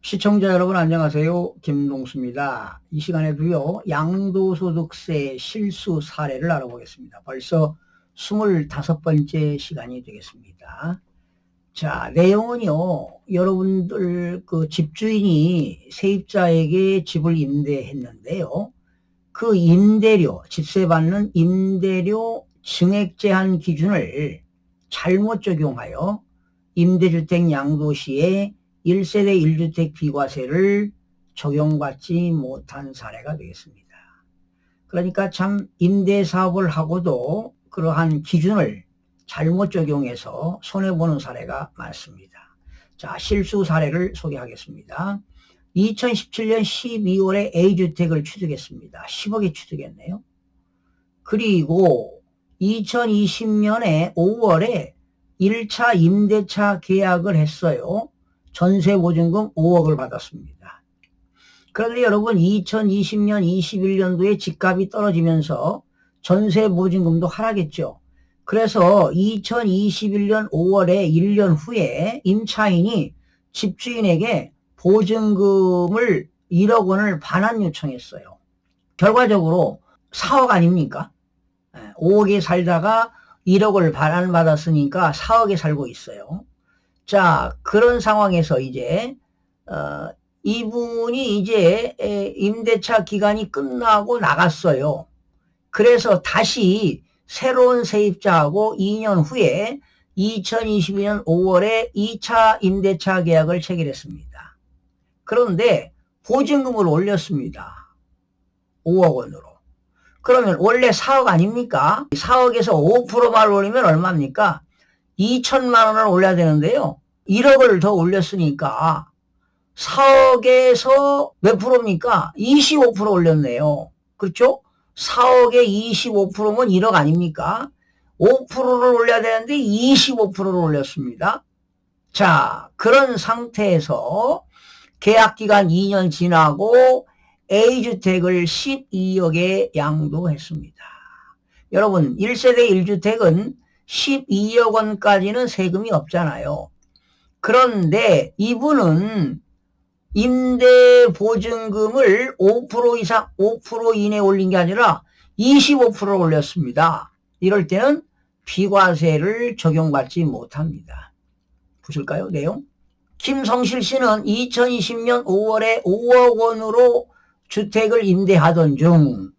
시청자 여러분 안녕하세요. 김동수입니다. 이 시간에도요, 양도소득세 실수 사례를 알아보겠습니다. 벌써 25번째 시간이 되겠습니다. 자, 내용은요, 여러분들 집주인이 세입자에게 집을 임대했는데요. 그 임대료, 집세 받는 임대료 증액 제한 기준을 잘못 적용하여 임대주택 양도시에 1세대 1주택 비과세를 적용받지 못한 사례가 되겠습니다. 그러니까 참 임대사업을 하고도 그러한 기준을 잘못 적용해서 손해보는 사례가 많습니다. 자, 실수 사례를 소개하겠습니다. 2017년 12월에 A주택을 취득했습니다. 10억에 취득했네요. 그리고 2020년에 5월에 1차 임대차 계약을 했어요. 전세보증금 5억을 받았습니다. 그런데 여러분 2020년 21년도에 집값이 떨어지면서 전세보증금도 하락했죠. 그래서 2021년 5월에 1년 후에 임차인이 집주인에게 보증금을 1억 원을 반환 요청했어요. 결과적으로 4억 아닙니까? 5억에 살다가 1억을 반환받았으니까 4억에 살고 있어요. 자, 그런 상황에서 이제 이분이 이제 임대차 기간이 끝나고 나갔어요. 그래서 다시 새로운 세입자하고 2년 후에 2022년 5월에 2차 임대차 계약을 체결했습니다. 그런데 보증금을 올렸습니다. 5억 원으로. 그러면 원래 4억 아닙니까? 4억에서 5%만 올리면 얼마입니까? 2천만 원을 올려야 되는데요. 1억을 더 올렸으니까 4억에서 몇 프로입니까? 25% 올렸네요. 그렇죠? 4억에 25%면 1억 아닙니까? 5%를 올려야 되는데 25%를 올렸습니다. 자, 그런 상태에서 계약기간 2년 지나고 A주택을 12억에 양도했습니다. 여러분 1세대 1주택은 12억 원까지는 세금이 없잖아요. 그런데 이분은 임대보증금을 5% 이상, 5% 이내 올린 게 아니라 25%를 올렸습니다. 이럴 때는 비과세를 적용받지 못합니다. 보실까요? 내용? 김성실 씨는 2020년 5월에 5억 원으로 주택을 임대하던 중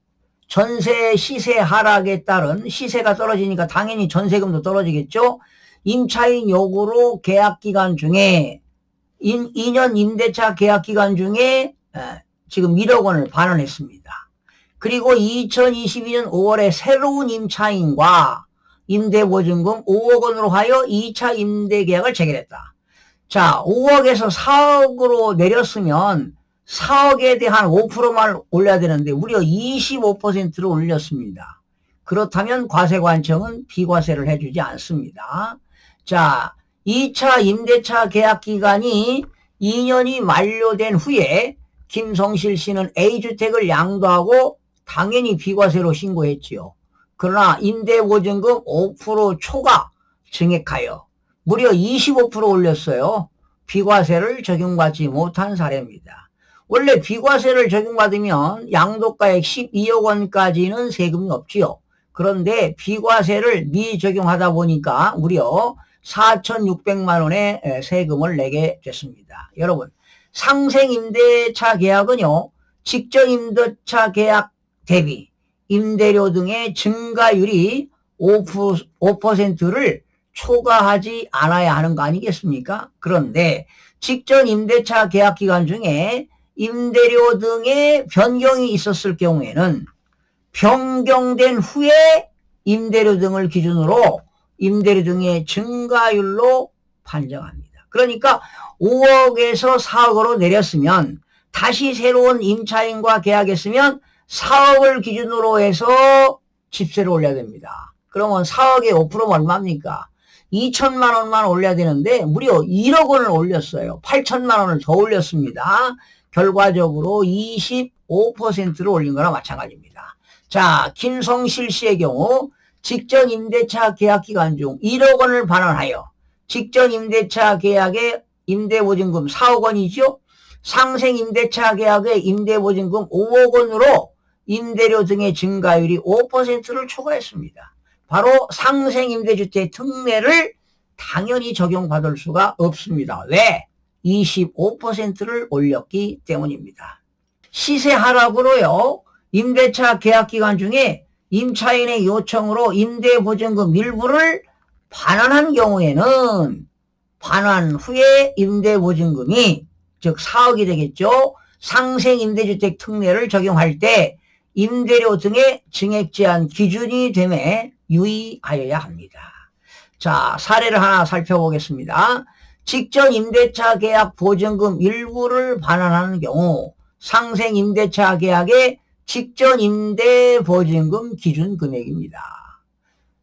전세 시세 하락에 따른 시세가 떨어지니까 당연히 전세금도 떨어지겠죠. 임차인 요구로 계약기간 중에 2년 임대차 계약기간 중에 지금 1억 원을 반환했습니다. 그리고 2022년 5월에 새로운 임차인과 임대보증금 5억 원으로 하여 2차 임대계약을 체결했다. 자, 5억에서 4억으로 내렸으면 4억에 대한 5%만 올려야 되는데 무려 25%를 올렸습니다. 그렇다면 과세관청은 비과세를 해주지 않습니다. 자, 2차 임대차 계약 기간이 2년이 만료된 후에 김성실 씨는 A주택을 양도하고 당연히 비과세로 신고했지요. 그러나 임대보증금 5% 초과 증액하여 무려 25% 올렸어요. 비과세를 적용받지 못한 사례입니다. 원래 비과세를 적용받으면 양도가액 12억 원까지는 세금이 없지요. 그런데 비과세를 미적용하다 보니까 무려 4,600만 원의 세금을 내게 됐습니다. 여러분, 상생임대차 계약은요, 직전임대차 계약 대비 임대료 등의 증가율이 5%를 초과하지 않아야 하는 거 아니겠습니까? 그런데 직전 임대차 계약 기간 중에 임대료 등의 변경이 있었을 경우에는 변경된 후에 임대료 등을 기준으로 임대료 등의 증가율로 판정합니다. 그러니까 5억에서 4억으로 내렸으면 다시 새로운 임차인과 계약했으면 4억을 기준으로 해서 집세를 올려야 됩니다. 그러면 4억에 5%면 얼마입니까? 2천만 원만 올려야 되는데 무려 1억 원을 올렸어요. 8천만 원을 더 올렸습니다. 결과적으로 25%를 올린 거나 마찬가지입니다. 자, 김성실 씨의 경우 직전 임대차 계약 기간 중 1억 원을 반환하여 직전 임대차 계약의 임대보증금 4억 원이죠. 상생 임대차 계약의 임대보증금 5억 원으로 임대료 등의 증가율이 5%를 초과했습니다. 바로 상생 임대주택 특례를 당연히 적용받을 수가 없습니다. 왜? 25%를 올렸기 때문입니다. 시세 하락으로요, 임대차 계약 기간 중에 임차인의 요청으로 임대보증금 일부를 반환한 경우에는 반환 후에 임대보증금이 즉 4억이 되겠죠. 상생 임대주택 특례를 적용할 때 임대료 등의 증액 제한 기준이 됨에 유의하여야 합니다. 자, 사례를 하나 살펴보겠습니다. 직전 임대차 계약 보증금 일부를 반환하는 경우 상생 임대차 계약의 직전 임대 보증금 기준 금액입니다.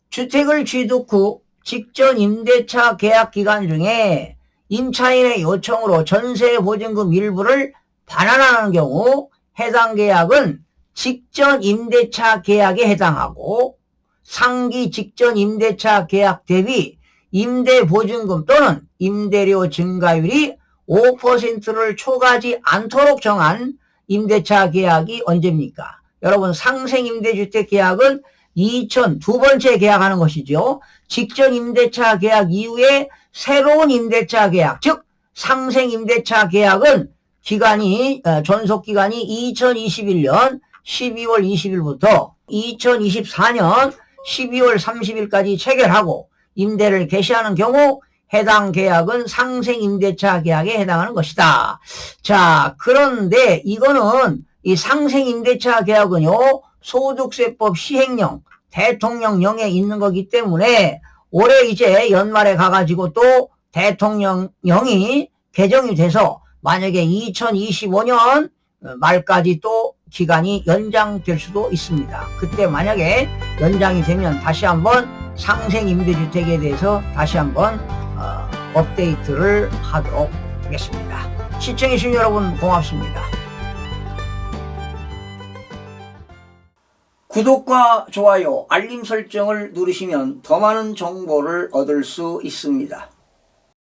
주택을 취득 후 직전 임대차 계약 기간 중에 임차인의 요청으로 전세 보증금 일부를 반환하는 경우 해당 계약은 직전 임대차 계약에 해당하고 상기 직전 임대차 계약 대비 임대보증금 또는 임대료 증가율이 5%를 초과하지 않도록 정한 임대차 계약이 언제입니까? 여러분, 상생 임대주택 계약은 두 번째 계약하는 것이죠. 직전 임대차 계약 이후에 새로운 임대차 계약, 즉 상생 임대차 계약은 존속기간이 2021년 12월 20일부터 2024년 12월 30일까지 체결하고 임대를 개시하는 경우 해당 계약은 상생 임대차 계약에 해당하는 것이다. 자, 그런데 이거는 이 상생 임대차 계약은요, 소득세법 시행령, 대통령령에 있는 거기 때문에 올해 이제 연말에 가가지고 또 대통령령이 개정이 돼서 만약에 2025년 말까지 또 기간이 연장될 수도 있습니다. 그때 만약에 연장이 되면 다시 한번 상생 임대주택에 대해서 다시 한번 업데이트를 하도록 하겠습니다. 시청해주신 여러분 고맙습니다. 구독과 좋아요, 알림 설정을 누르시면 더 많은 정보를 얻을 수 있습니다.